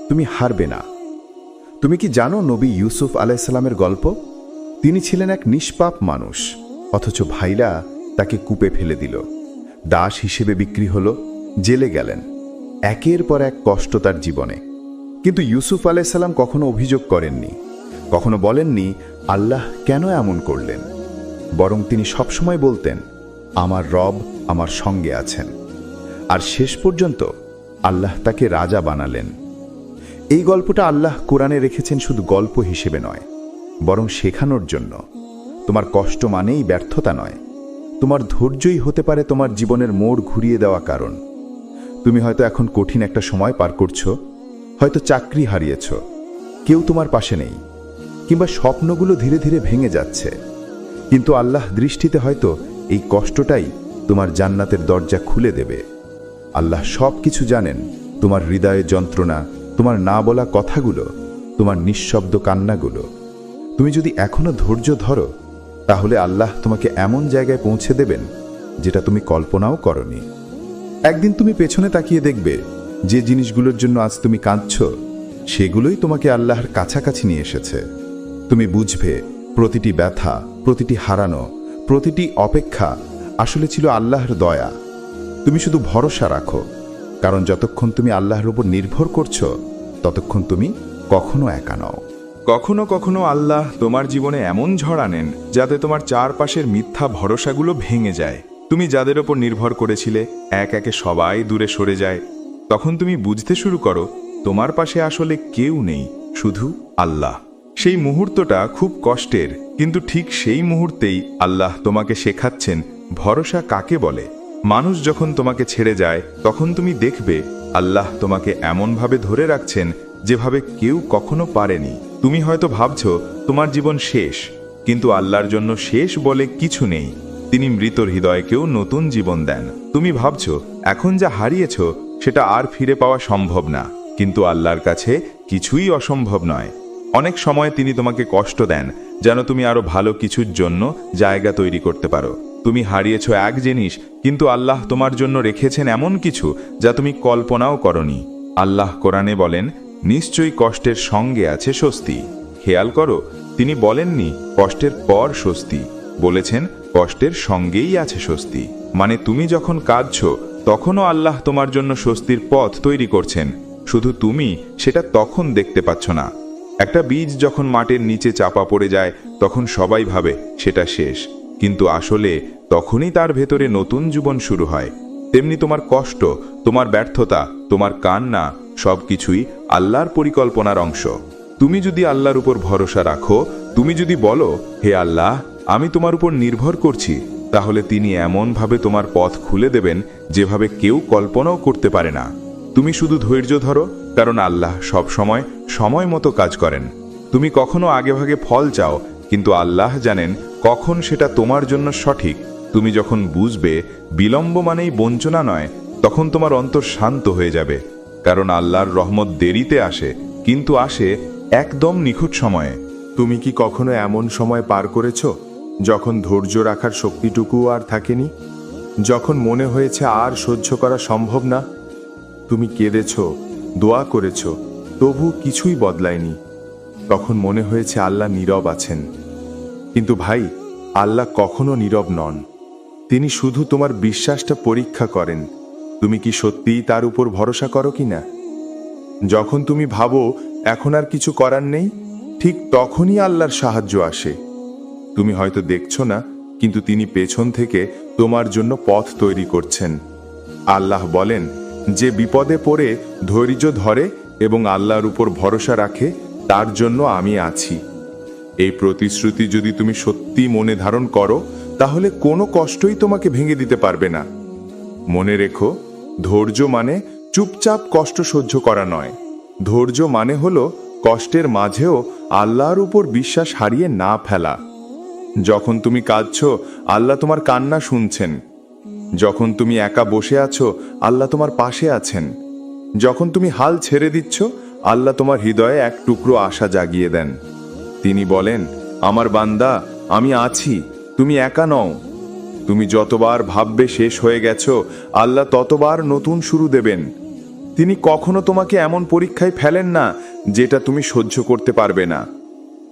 তুমি হারবে না। তুমি কি জানো নবী ইউসুফ আলাইহিসসালামের গল্প? তিনি ছিলেন এক নিষ্পাপ মানুষ, অথচ ভাইরা তাকে কূপে ফেলে দিল। দাস হিসেবে বিক্রি হলো, জেলে গেলেন। একের পর এক কষ্ট তার জীবনে। কিন্তু ইউসুফ আলাইহিসসালাম কখনো অভিযোগ করেননি, কখনো বলেননি আল্লাহ কেন এমন করলেন। বরং তিনি সবসময় বলতেন, আমার রব আমার সঙ্গে আছেন। আর শেষ পর্যন্ত আল্লাহ তাকে রাজা বানালেন। এই গল্পটা আল্লাহ কোরআনে রেখেছেন শুধু গল্প হিসেবে নয়, বরং শেখানোর জন্য। তোমার কষ্ট মানেই ব্যর্থতা নয়, তোমার ধৈর্যই হতে পারে তোমার জীবনের মোড় ঘুরিয়ে দেওয়া কারণ। তুমি হয়তো এখন কঠিন একটা সময় পার করছো, হয়তো চাকরি হারিয়েছ, কেউ তোমার পাশে নেই, কিংবা স্বপ্নগুলো ধীরে ধীরে ভেঙে যাচ্ছে। কিন্তু আল্লাহ দৃষ্টিতে হয়তো এই কষ্টটাই তোমার জান্নাতের দরজা খুলে দেবে। আল্লাহ সব কিছু জানেন, তোমার হৃদয়ের যন্ত্রণা, তোমার না বলা কথাগুলো, তোমার নিঃশব্দ কান্নাগুলো। তুমি যদি এখনো ধৈর্য ধরো, তাহলে আল্লাহ তোমাকে এমন জায়গায় পৌঁছে দেবেন যেটা তুমি কল্পনাও করনি। একদিন তুমি পেছনে তাকিয়ে দেখবে, যে জিনিসগুলোর জন্য আজ তুমি কাঁদছ, সেগুলোই তোমাকে আল্লাহর কাছাকাছি নিয়ে এসেছে। তুমি বুঝবে প্রতিটি ব্যথা, প্রতিটি হারানো, প্রতিটি অপেক্ষা আসলে ছিল আল্লাহর দয়া। তুমি শুধু ভরসা রাখো, কারণ যতক্ষণ তুমি আল্লাহর উপর নির্ভর করছো, ততক্ষণ তুমি কখনো একা নও। কখনো কখনো আল্লাহ তোমার জীবনে এমন ঝড় আনেন যাতে তোমার চারপাশের মিথ্যা ভরসাগুলো ভেঙে যায়। তুমি যাদের ওপর নির্ভর করেছিলে, এক একে সবাই দূরে সরে যায়। তখন তুমি বুঝতে শুরু করো, তোমার পাশে আসলে কেউ নেই, শুধু আল্লাহ। সেই মুহূর্তটা খুব কষ্টের, কিন্তু ঠিক সেই মুহূর্তেই আল্লাহ তোমাকে শেখাচ্ছেন ভরসা কাকে বলে। মানুষ যখন তোমাকে ছেড়ে যায়, তখন তুমি দেখবে আল্লাহ তোমাকে এমনভাবে ধরে রাখছেন যেভাবে কেউ কখনো পারেনি। তুমি হয়তো ভাবছো তোমার জীবন শেষ, কিন্তু আল্লাহর জন্য শেষ বলে কিছু নেই। তিনি মৃতর হৃদয়কেও নতুন জীবন দেন। তুমি ভাবছো এখন যা হারিয়েছো সেটা আর ফিরে পাওয়া সম্ভব না, কিন্তু আল্লাহর কাছে কিছুই অসম্ভব নয়। অনেক সময় তিনি তোমাকে কষ্ট দেন যেন তুমি আরো ভালো কিছুর জন্য জায়গা তৈরি করতে পারো। তুমি হারিয়েছো এক জিনিস, কিন্তু আল্লাহ তোমার জন্য রেখেছেন এমন কিছু যা তুমি কল্পনাও করনি। আল্লাহ কোরআনে বলেন, নিশ্চয়ই কষ্টের সঙ্গে আছে স্বস্তি। খেয়াল করো, তিনি বলেননি কষ্টের পর স্বস্তি, বলেছেন কষ্টের সঙ্গেই আছে স্বস্তি। মানে তুমি যখন কাঁদছো তখনও আল্লাহ তোমার জন্য স্বস্তির পথ তৈরি করছেন, শুধু তুমি সেটা তখন দেখতে পাচ্ছ না। একটা বীজ যখন মাটির নিচে চাপা পড়ে যায় তখন সবাই ভাবে সেটা শেষ, কিন্তু আসলে তখনই তার ভেতরে নতুন জীবন শুরু হয়। তেমনি তোমার কষ্ট, তোমার ব্যর্থতা, তোমার কান্না সবকিছুই আল্লাহর পরিকল্পনার অংশ। তুমি যদি আল্লাহর উপর ভরসা রাখো, তুমি যদি বলো হে আল্লাহ আমি তোমার উপর নির্ভর করছি, তাহলে তিনি এমনভাবে তোমার পথ খুলে দেবেন যেভাবে কেউ কল্পনাও করতে পারে না। তুমি শুধু ধৈর্য ধরো, কারণ আল্লাহ সব সময় সময় মতো কাজ করেন। তুমি কখনো আগেভাগে ফল চাও, কিন্তু আল্লাহ জানেন কখন সেটা তোমার জন্য সঠিক। তুমি যখন বুঝবে বিলম্ব মানেই বঞ্চনা নয়, তখন তোমার অন্তর শান্ত হয়ে যাবে, কারণ আল্লাহর রহমত দেরিতে আসে, কিন্তু আসে একদম নিখুঁত সময়ে। তুমি কি কখনো এমন সময় পার করেছ যখন ধৈর্য রাখার শক্তিটুকুও আর থাকেনি, যখন মনে হয়েছে আর সহ্য করা সম্ভব না? তুমি কেঁদেছ, দোয়া করেছ, তবু কিছুই বদলায়নি। তখন মনে হয়েছে আল্লাহ নীরব আছেন। কিন্তু ভাই, আল্লাহ কখনো নীরব নন। তিনি শুধু তোমার বিশ্বাসটা পরীক্ষা করেন, তুমি কি সত্যিই তার উপর ভরসা করো কি না। যখন তুমি ভাবো এখন আর কিছু করার নেই, ঠিক তখনই আল্লাহর সাহায্য আসে। তুমি হয়তো দেখছো না, কিন্তু তিনি পেছন থেকে তোমার জন্য পথ তৈরি করছেন। আল্লাহ বলেন, যে বিপদে পড়ে ধৈর্য ধরে এবং আল্লাহর উপর ভরসা রাখে তার জন্য আমি আছি। এই প্রতিশ্রুতি যদি তুমি সত্যি মনে ধারণ করো, তাহলে কোনো কষ্টই তোমাকে ভেঙে দিতে পারবে না। মনে রেখো, ধৈর্য মানে চুপচাপ কষ্ট সহ্য করা নয়। ধৈর্য মানে হলো কষ্টের মাঝেও আল্লাহর উপর বিশ্বাস হারিয়ে না ফেলা। যখন তুমি কাঁদছো, আল্লাহ তোমার কান্না শুনছেন। যখন তুমি একা বসে আছো, আল্লাহ তোমার পাশে আছেন। যখন তুমি হাল ছেড়ে দিচ্ছ, আল্লাহ তোমার হৃদয়ে এক টুকরো আশা জাগিয়ে দেন। তিনি বলেন, আমার বান্দা, আমি আছি, তুমি একা নও। তুমি যতবার ভাববে শেষ হয়ে গেছো, আল্লাহ ততবার নতুন শুরু দেবেন। তিনি কখনো তোমাকে এমন পরীক্ষায় ফেলেন না যেটা তুমি সহ্য করতে পারবে না।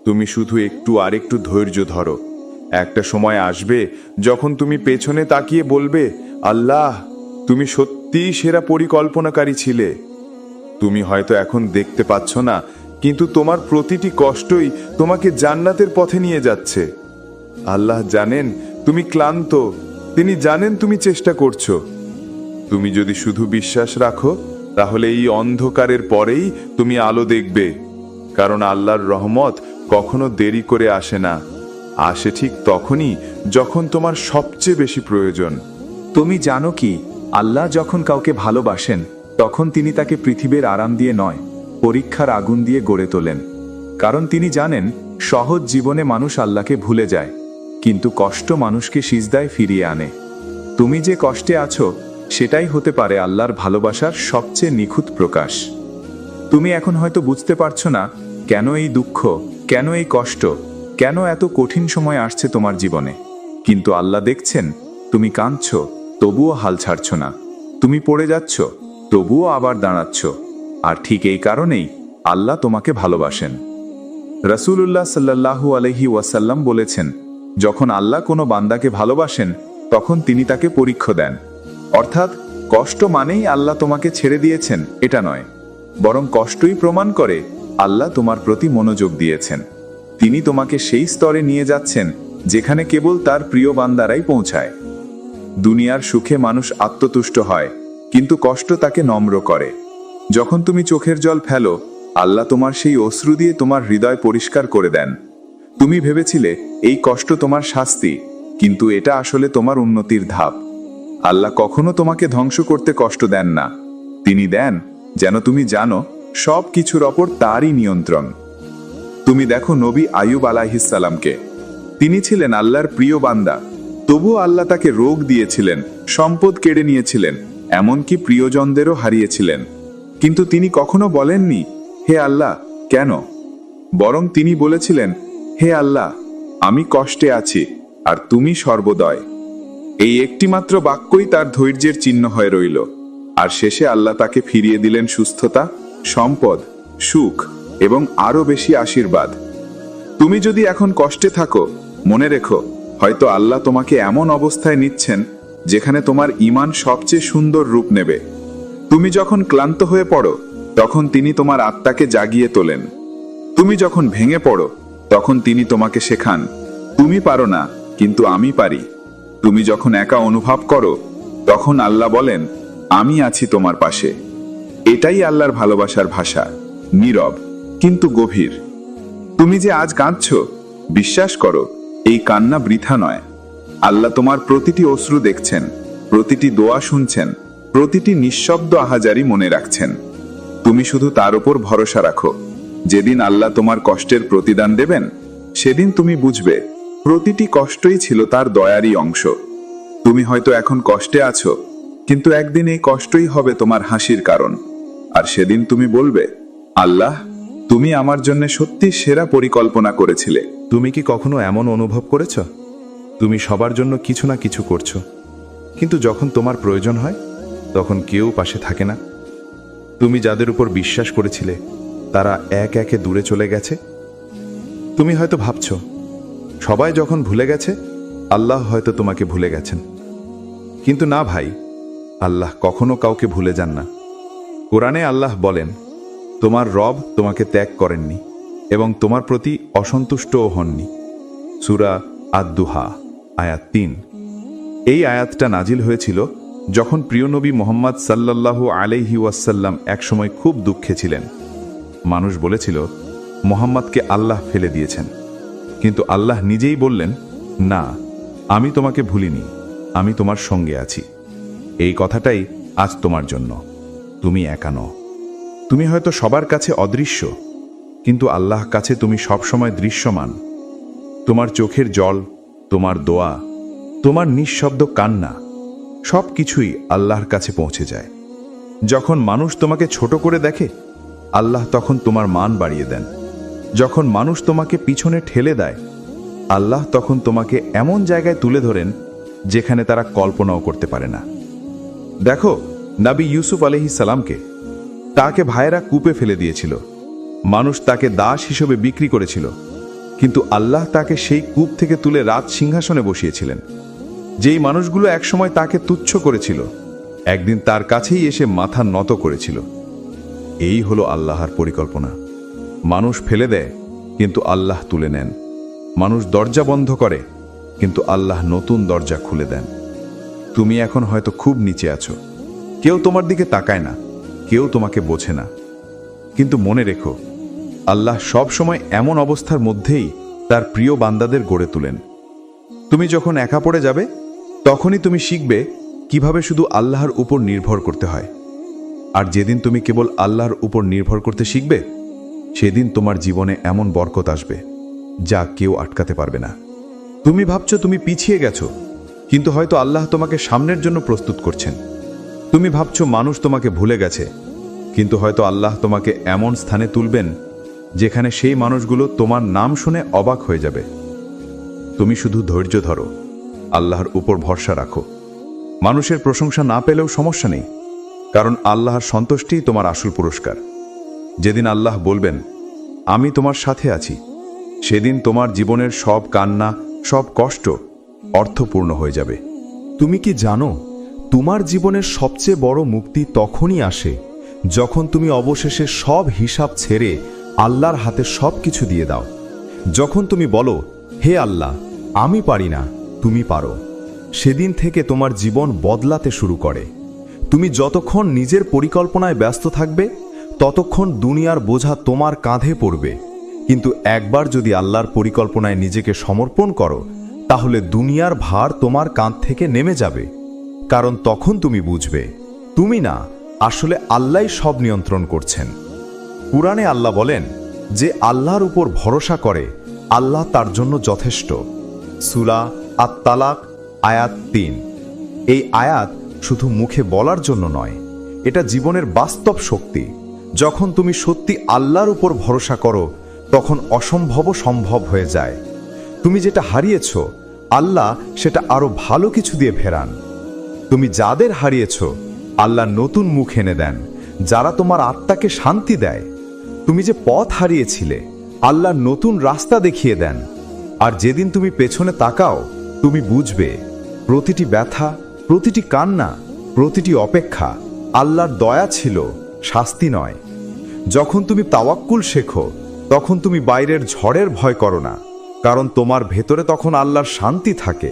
তুমি শুধু একটু আরেকটু ধৈর্য ধরো। একটা সময় আসবে যখন তুমি পেছনে তাকিয়ে বলবে, আল্লাহ তুমি সত্যিই সেরা পরিকল্পনাকারী ছিলে। তুমি হয়তো এখন দেখতে পাচ্ছ না, কিন্তু তোমার প্রতিটি কষ্টই তোমাকে জান্নাতের পথে নিয়ে যাচ্ছে। আল্লাহ জানেন তুমি ক্লান্ত, তিনি জানেন তুমি চেষ্টা করছো। তুমি যদি শুধু বিশ্বাস রাখো, তাহলে এই অন্ধকারের পরেই তুমি আলো দেখবে। কারণ আল্লাহর রহমত কখনো দেরি করে আসে না, আসে ঠিক তখনই যখন তোমার সবচেয়ে বেশি প্রয়োজন। তুমি জানো কি, আল্লাহ যখন কাউকে ভালোবাসেন তখন তিনি তাকে পৃথিবীর আরাম দিয়ে নয়, পরীক্ষার আগুন দিয়ে গড়ে তোলেন। কারণ তিনি জানেন সহজ জীবনে মানুষ আল্লাহকে ভুলে যায়, কিন্তু কষ্ট মানুষকে সিজদায় ফিরিয়ে আনে। তুমি যে কষ্টে আছো সেটাই হতে পারে আল্লাহর ভালোবাসার সবচেয়ে নিখুঁত প্রকাশ। তুমি এখন হয়তো বুঝতে পারছো না কেন এই দুঃখ, কেন এই কষ্ট, কেন এত কঠিন সময় আসছে তোমার জীবনে। কিন্তু আল্লাহ দেখছেন তুমি কাঁদছো, তবুও হাল ছাড়ছো না। তুমি পড়ে যাচ্ছ, তবুও আবার দাঁড়াচ্ছ। আর ঠিক এই কারণেই আল্লাহ তোমাকে ভালোবাসেন। রাসূলুল্লাহ সাল্লাল্লাহু আলাইহি ওয়াসাল্লাম বলেছেন, যখন আল্লাহ কোনো বান্দাকে ভালোবাসেন তখন তিনি তাকে পরীক্ষা দেন। অর্থাৎ কষ্ট মানেই আল্লাহ তোমাকে ছেড়ে দিয়েছেন এটা নয়, বরং কষ্টই প্রমাণ করে আল্লাহ তোমার প্রতি মনোযোগ দিয়েছেন। তিনি তোমাকে সেই স্তরে নিয়ে যাচ্ছেন যেখানে কেবল তার প্রিয় বান্দারাই পৌঁছায়। দুনিয়ার সুখে মানুষ আত্মতুষ্ট হয়, কিন্তু কষ্ট তাকে নম্র করে। যখন তুমি চোখের জল ফেলো, আল্লাহ তোমার সেই অশ্রু দিয়ে তোমার হৃদয় পরিষ্কার করে দেন। তুমি ভেবেছিলে এই কষ্ট তোমার শাস্তি, কিন্তু এটা আসলে তোমার উন্নতির ধাপ। আল্লাহ কখনো তোমাকে ধ্বংস করতে কষ্ট দেন না, তিনি দেন যেন তুমি জানো সব কিছুর ওপর তারই নিয়ন্ত্রণ। তুমি দেখো নবী আইয়ুব আলাইহিস সালামকে, তিনি ছিলেন আল্লাহর প্রিয় বান্দা, তবুও আল্লাহ তাকে রোগ দিয়েছিলেন, সম্পদ কেড়ে নিয়েছিলেন, এমনকি প্রিয়জনদেরও হারিয়েছিলেন। কিন্তু তিনি কখনো বলেননি, হে আল্লাহ কেন? বরং তিনি বলেছিলেন, হে আল্লাহ আমি কষ্টে আছি আর তুমি সর্বদয়। এই একটিমাত্র বাক্যই তার ধৈর্যের চিহ্ন হয়ে রইল। আর শেষে আল্লাহ তাকে ফিরিয়ে দিলেন সুস্থতা, সম্পদ, সুখ এবং আরো বেশি আশীর্বাদ। তুমি যদি এখন কষ্টে থাকো, মনে রেখো হয়তো আল্লাহ তোমাকে এমন অবস্থায় নিচ্ছেন যেখানে তোমার ঈমান সবচেয়ে সুন্দর রূপ নেবে। তুমি যখন ক্লান্ত হয়ে পড়ো তখন তিনি তোমার আত্মাকে জাগিয়ে তোলেন। তুমি যখন ভেঙে পড়ো তখন তিনি তোমাকে শেখান, তুমি পারো না কিন্তু আমি পারি। তুমি যখন একা অনুভব করো তখন আল্লাহ বলেন, আমি আছি তোমার পাশে। এটাই আল্লাহর ভালোবাসার ভাষা, নীরব কিন্তু গভীর। তুমি যে আজ কাঁদছো, বিশ্বাস করো এই কান্না বৃথা নয়। আল্লাহ তোমার প্রতিটি অশ্রু দেখছেন, প্রতিটি দোয়া শুনছেন, প্রতিটি নিঃশব্দ আহাজারি মনে রাখছেন। তুমি শুধু তার উপর ভরসা রাখো। যেদিন আল্লাহ তোমার কষ্টের প্রতিদান দেবেন সেদিন তুমি বুঝবে প্রতিটি কষ্টই ছিল তার দয়ারই অংশ। তুমি হয়তো এখন কষ্টে আছো, কিন্তু একদিন এই কষ্টই হবে তোমার হাসির কারণ। আর সেদিন তুমি বলবে, আল্লাহ, তুমি আমার জন্য সত্যি সেরা পরিকল্পনা করেছিলে। তুমি কি কখনো এমন অনুভব করেছ তুমি সবার জন্য কিছু না কিছু করছো, কিন্তু যখন তোমার প্রয়োজন হয় তখন কেউ পাশে থাকে না? তুমি যাদের উপর বিশ্বাস করেছিলে তারা এক একে দূরে চলে গেছে। তুমি হয়তো ভাবছো সবাই যখন ভুলে গেছে আল্লাহ হয়তো তোমাকে ভুলে গেছেন, কিন্তু না ভাই, আল্লাহ কখনো কাউকে ভুলে যান না। কোরআনে আল্লাহ বলেন, তোমার রব তোমাকে ত্যাগ করেননি এবং তোমার প্রতি অসন্তুষ্টও হননি। সূরা আদ-দুহা আয়াত ৩। এই আয়াতটা নাজিল হয়েছিল যখন প্রিয় নবী মুহাম্মদ সাল্লাল্লাহু আলাইহি ওয়াসাল্লাম একসময় খুব দুঃখে ছিলেন। মানুষ বলেছিল মুহাম্মদকে আল্লাহ ফেলে দিয়েছেন, কিন্তু আল্লাহ নিজেই বললেন, না, আমি তোমাকে ভুলিনি, আমি তোমার সঙ্গে আছি। এই কথাটাই আজ তোমার জন্য। তুমি একা নও। তুমি হয়তো সবার কাছে অদৃশ্য, কিন্তু আল্লাহ কাছে তুমি সবসময় দৃশ্যমান। তোমার চোখের জল, তোমার দোয়া, তোমার নিঃশব্দ কান্না, সব কিছুই আল্লাহর কাছে পৌঁছে যায়। যখন মানুষ তোমাকে ছোট করে দেখে, আল্লাহ তখন তোমার মান বাড়িয়ে দেন। যখন মানুষ তোমাকে পিছনে ঠেলে দেয়, আল্লাহ তখন তোমাকে এমন জায়গায় তুলে ধরেন যেখানে তারা কল্পনাও করতে পারে না। দেখো, নবী ইউসুফ আলাইহিস সালামকে, তাকে ভাইয়েরা কূপে ফেলে দিয়েছিল। মানুষ তাকে দাস হিসেবে বিক্রি করেছিল, কিন্তু আল্লাহ তাকে সেই কূপ থেকে তুলে রাজ সিংহাসনে বসিয়েছিলেন। যেই মানুষগুলো একসময় তাকে তুচ্ছ করেছিল, একদিন তার কাছেই এসে মাথা নত করেছিল। এই হলো আল্লাহর পরিকল্পনা। মানুষ ফেলে দেয়, কিন্তু আল্লাহ তুলে নেন। মানুষ দরজা বন্ধ করে, কিন্তু আল্লাহ নতুন দরজা খুলে দেন। তুমি এখন হয়তো খুব নিচে আছো, কেউ তোমার দিকে তাকায় না, কেউ তোমাকে বোঝে না, কিন্তু মনে রেখো, আল্লাহ সব সময় এমন অবস্থার মধ্যেই তার প্রিয় বান্দাদের গড়ে তোলেন। তুমি যখন একা পড়ে যাবে তখনই তুমি শিখবে কিভাবে শুধু আল্লাহর উপর নির্ভর করতে হয়। আর যেদিন তুমি কেবল আল্লাহর উপর নির্ভর করতে শিখবে, সেদিন তোমার জীবনে এমন বরকত আসবে যা কেউ আটকাতে পারবে না। তুমি ভাবছো তুমি পিছিয়ে গেছো, কিন্তু হয়তো আল্লাহ তোমাকে সামনের জন্য প্রস্তুত করছেন। তুমি ভাবছো মানুষ তোমাকে ভুলে গেছে, কিন্তু হয়তো আল্লাহ তোমাকে এমন স্থানে তুলবেন যেখানে সেই মানুষগুলো তোমার নাম শুনে অবাক হয়ে যাবে। তুমি শুধু ধৈর্য ধরো, আল্লাহর উপর ভরসা রাখো। মানুষের প্রশংসা না পেলেও সমস্যা নেই, কারণ আল্লাহর সন্তুষ্টিই তোমার আসল পুরস্কার। যেদিন আল্লাহ বলবেন, আমি তোমার সাথে আছি, সেদিন তোমার জীবনের সব কান্না, সব কষ্ট অর্থপূর্ণ হয়ে যাবে। তুমি কি জানো, তোমার জীবনের সবচেয়ে বড় মুক্তি তখনই আসে যখন তুমি অবশেষে সব হিসাব ছেড়ে আল্লাহর হাতে সব কিছু দিয়ে দাও। যখন তুমি বলো, হে আল্লাহ, আমি পারি না, তুমি পারো, সেদিন থেকে তোমার জীবন বদলাতে শুরু করে। তুমি যতক্ষণ নিজের পরিকল্পনায় ব্যস্ত থাকবে, ততক্ষণ দুনিয়ার বোঝা তোমার কাঁধে পড়বে। কিন্তু একবার যদি আল্লাহর পরিকল্পনায় নিজেকে সমর্পণ করো, তাহলে দুনিয়ার ভার তোমার কাঁধ থেকে নেমে যাবে। কারণ তখন তুমি বুঝবে, তুমি না, আসলে আল্লাহই সব নিয়ন্ত্রণ করছেন। কুরআনে আল্লাহ বলেন, যে আল্লাহর উপর ভরসা করে আল্লাহ তার জন্য যথেষ্ট। সূরা আত-তালাক আয়াত ৩। এই আয়াত শুধু মুখে বলার জন্য নয়, এটা জীবনের বাস্তব শক্তি। যখন তুমি সত্যি আল্লাহর উপর ভরসা করো, তখন অসম্ভবও সম্ভব হয়ে যায়। তুমি যেটা হারিয়েছ, আল্লাহ সেটা আরো ভালো কিছু দিয়ে ফেরান। তুমি যাদের হারিয়েছ, আল্লাহ নতুন মুখ এনে দেন, যারা তোমার আত্মাকে শান্তি দেয়। তুমি যে পথ হারিয়েছিলে, আল্লাহ নতুন রাস্তা দেখিয়ে দেন। আর যেদিন তুমি পেছনে তাকাও, তুমি বুঝবে প্রতিটি ব্যথা, প্রতিটি কান্না, প্রতিটি অপেক্ষা আল্লাহর দয়া ছিল, শাস্তি নয়। যখন তুমি তাওয়াক্কুল শেখো, তখন তুমি বাইরের ঝড়ের ভয় করো না, কারণ তোমার ভেতরে তখন আল্লাহর শান্তি থাকে।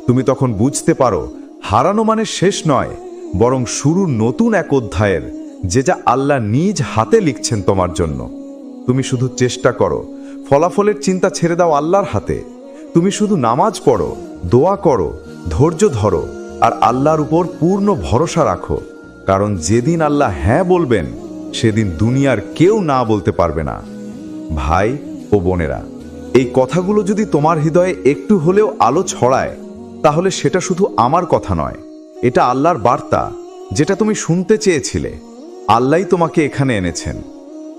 তুমি তখন বুঝতে পারো হারানো মানে শেষ নয়, বরং শুরু নতুন এক অধ্যায়ের, যা আল্লাহ নিজ হাতে লিখছেন তোমার জন্য। তুমি শুধু চেষ্টা করো, ফলাফলের চিন্তা ছেড়ে দাও আল্লাহর হাতে। তুমি শুধু নামাজ পড়ো, দোয়া করো, ধৈর্য ধরো আর আল্লাহর উপর পূর্ণ ভরসা রাখো, কারণ যেদিন আল্লাহ হ্যাঁ বলবেন সেদিন দুনিয়ার কেউ না বলতে পারবে না। ভাই ও বোনেরা, এই কথাগুলো যদি তোমার হৃদয়ে একটু হলেও আলো ছড়ায়, তাহলে সেটা শুধু আমার কথা নয়, এটা আল্লাহর বার্তা, যেটা তুমি শুনতে চেয়েছিলে। আল্লাহই তোমাকে এখানে এনেছেন।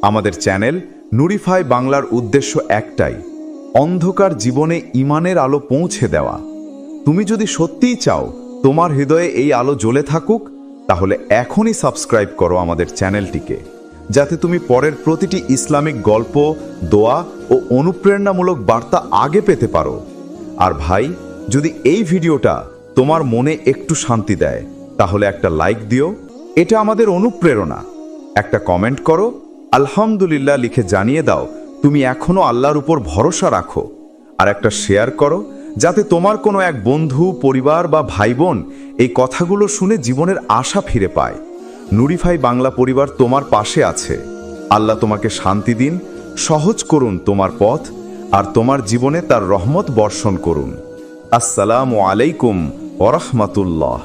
আমাদের চ্যানেল নুরিফাই বাংলার উদ্দেশ্য একটাই, অন্ধকার জীবনে ঈমানের আলো পৌঁছে দেওয়া। তুমি যদি সত্যিই চাও তোমার হৃদয়ে এই আলো জ্বলে থাকুক, তাহলে এখনই সাবস্ক্রাইব করো আমাদের চ্যানেলটিকে, যাতে তুমি পরের প্রতিটি ইসলামিক গল্প, দোয়া ও অনুপ্রেরণামূলক বার্তা আগে পেতে পারো। আর ভাই, যদি এই ভিডিওটা তোমার মনে একটু শান্তি দেয়, তাহলে একটা লাইক দিও, এটা আমাদের অনুপ্রেরণা। একটা কমেন্ট করো, আলহামদুলিল্লাহ লিখে জানিয়ে দাও তুমি এখনো আল্লাহর উপর ভরসা রাখো। আর একটা শেয়ার করো, যাতে তোমার কোনো এক বন্ধু, পরিবার বা ভাই বোন এই কথাগুলো শুনে জীবনের আশা ফিরে পায়। নুরিফাই বাংলা পরিবার তোমার পাশে আছে। আল্লাহ তোমাকে শান্তি দিন, সহজ করুন তোমার পথ, আর তোমার জীবনে তার রহমত বর্ষণ করুন। আসসালামু আলাইকুম ওয়া রাহমাতুল্লাহ।